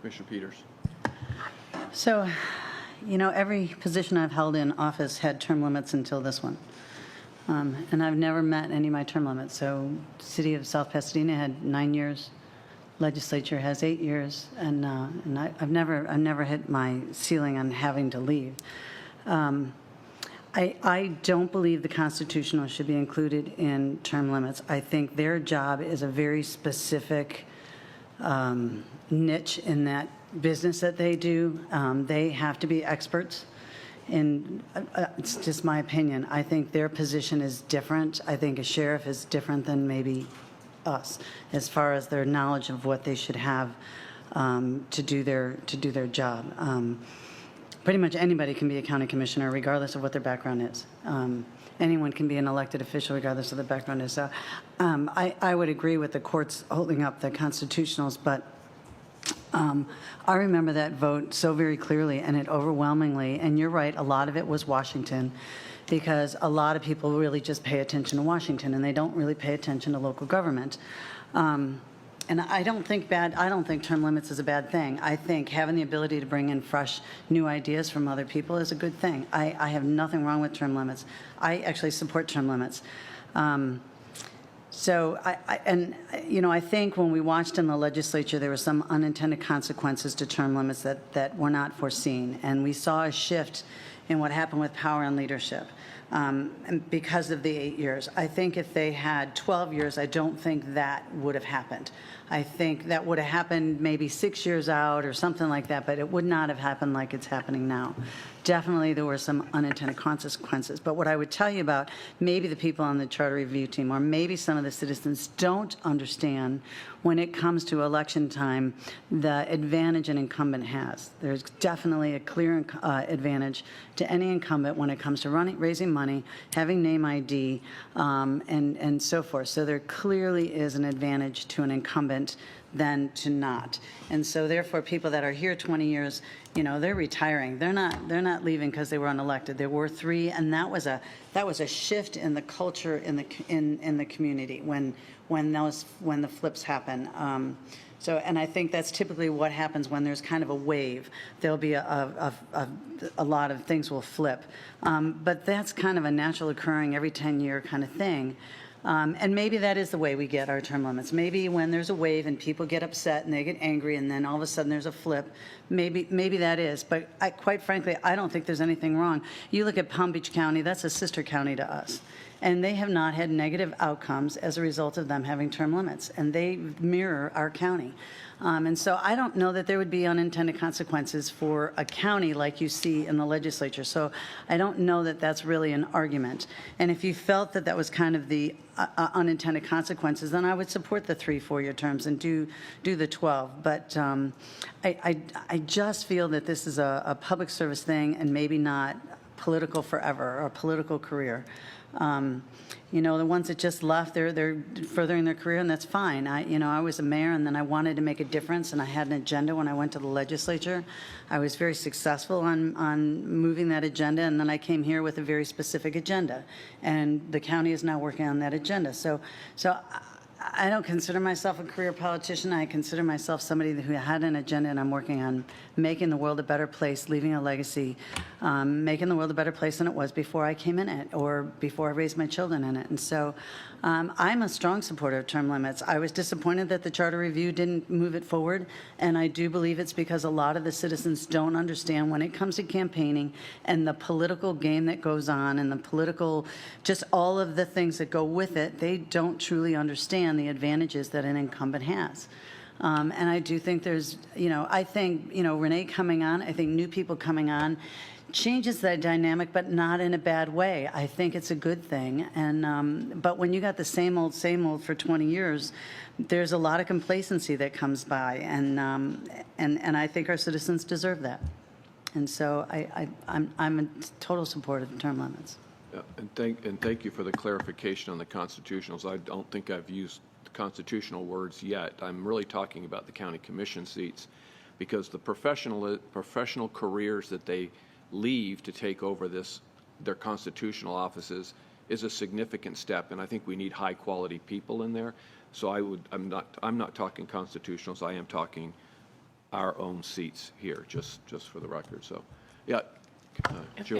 Commissioner Peters. So, you know, every position I've held in office had term limits until this one. And I've never met any of my term limits. So City of South Pasadena had 9 years. Legislature has 8 years. And I've never hit my ceiling on having to leave. I don't believe the constitutional should be included in term limits. I think their job is a very specific niche in that business that they do. They have to be experts. And it's just my opinion. I think their position is different. I think a sheriff is different than maybe us as far as their knowledge of what they should have to do their job. Pretty much anybody can be a county commissioner regardless of what their background is. Anyone can be an elected official regardless of their background is. So I would agree with the courts holding up the constitutionals, but I remember that vote so very clearly, and it overwhelmingly, and you're right, a lot of it was Washington, because a lot of people really just pay attention to Washington, and they don't really pay attention to local government. And I don't think term limits is a bad thing. I think having the ability to bring in fresh, new ideas from other people is a good thing. I have nothing wrong with term limits. I actually support term limits. So, I think when we watched in the legislature, there were some unintended consequences to term limits that were not foreseen. And we saw a shift in what happened with power and leadership and because of the 8 years. I think if they had 12 years, I don't think that would have happened. I think that would have happened maybe 6 years out or something like that, but it would not have happened like it's happening now. Definitely there were some unintended consequences. But what I would tell you about maybe the people on the charter review team or maybe some of the citizens don't understand when it comes to election time the advantage an incumbent has. There's definitely a clear advantage to any incumbent when it comes to raising money, having name ID, and so forth. So there clearly is an advantage to an incumbent than to not. And so therefore people that are here 20 years, you know, they're retiring. They're not leaving because they were unelected. There were 3, and that was a shift in the culture in the community when the flips happen. And I think that's typically what happens when there's kind of a wave. There'll be a lot of things will flip. But that's kind of a natural occurring every 10-year kind of thing. And maybe that is the way we get our term limits. Maybe when there's a wave and people get upset and they get angry and then all of a sudden there's a flip, maybe that is. But quite frankly, I don't think there's anything wrong. You look at Palm Beach County, that's a sister county to us. And they have not had negative outcomes as a result of them having term limits. And they mirror our county. And so I don't know that there would be unintended consequences for a county like you see in the legislature. So I don't know that that's really an argument. And if you felt that that was kind of the unintended consequences, then I would support the 3 4-year terms and do the 12. But I just feel that this is a public service thing and maybe not political forever or a political career. You know, the ones that just left, they're furthering their career, and that's fine. I was a mayor, and then I wanted to make a difference, and I had an agenda when I went to the legislature. I was very successful on moving that agenda, and then I came here with a very specific agenda, and the county is now working on that agenda. So I don't consider myself a career politician. I consider myself somebody who had an agenda, and I'm working on making the world a better place, leaving a legacy, making the world a better place than it was before I came in it or before I raised my children in it. And so I'm a strong supporter of term limits. I was disappointed that the Charter Review didn't move it forward, and I do believe it's because a lot of the citizens don't understand when it comes to campaigning and the political game that goes on and the political, just all of the things that go with it, they don't truly understand the advantages that an incumbent has. And I do think there's, I think, Renee coming on, I think new people coming on changes that dynamic, but not in a bad way. I think it's a good thing. And but when you got the same old for 20 years, there's a lot of complacency that comes by, and I think our citizens deserve that. And so I'm in total support of term limits. And thank you for the clarification on the constitutionals. I don't think I've used the constitutional words yet. I'm really talking about the county commission seats, because the professional careers that they leave to take over their constitutional offices is a significant step, and I think we need high quality people in there. So I'm not talking constitutionals. I am talking our own seats here, just for the record. So, yeah, Julie.